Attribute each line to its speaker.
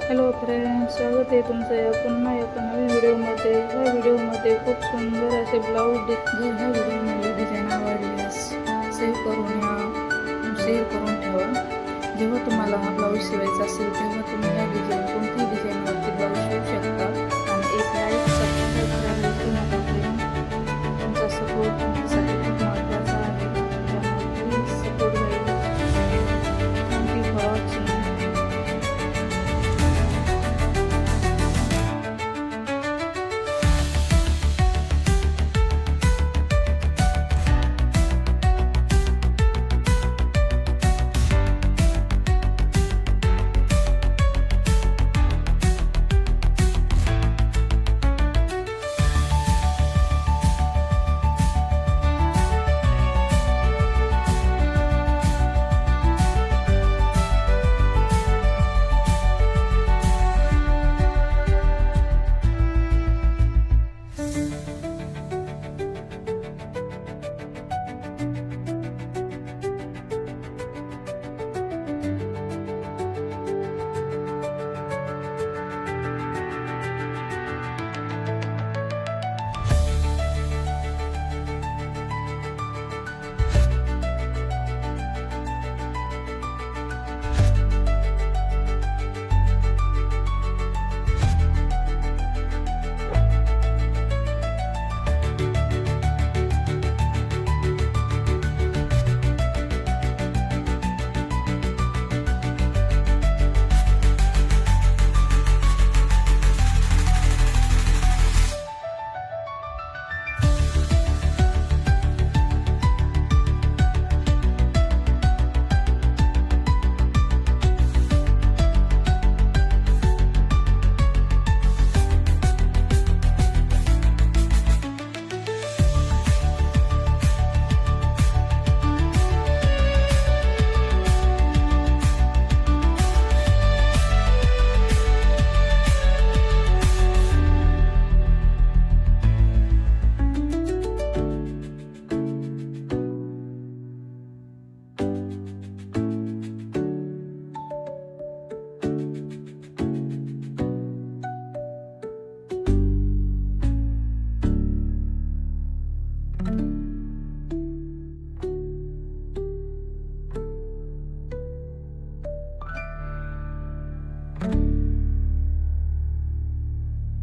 Speaker 1: Hello friends, स्वागत आहे तुमचं या पुन्हा एका नवीन व्हिडिओमध्ये. ह्या व्हिडिओमध्ये खूप सुंदर असे ब्लाऊज ह्या व्हिडिओमध्ये डिझाईन आवडल्यास सेव्ह करून ठेवा. जेव्हा तुम्हाला हा ब्लाऊज शिवायचा असेल तेव्हा तुम्ही ह्या डिझाईन कोणतीही डिझाईनवरती ब्लाऊज शिवू शकता. आणि एक लाईक सबस्क्राईब करायला विसरू नका फ्रेंड्स. तुमचा सपोर्ट तुमच्यासाठी खूप महत्त्वाचा आहे, त्यामुळे प्लीज सपोर्ट राहील. Thank you for watching.
Speaker 2: Thank you.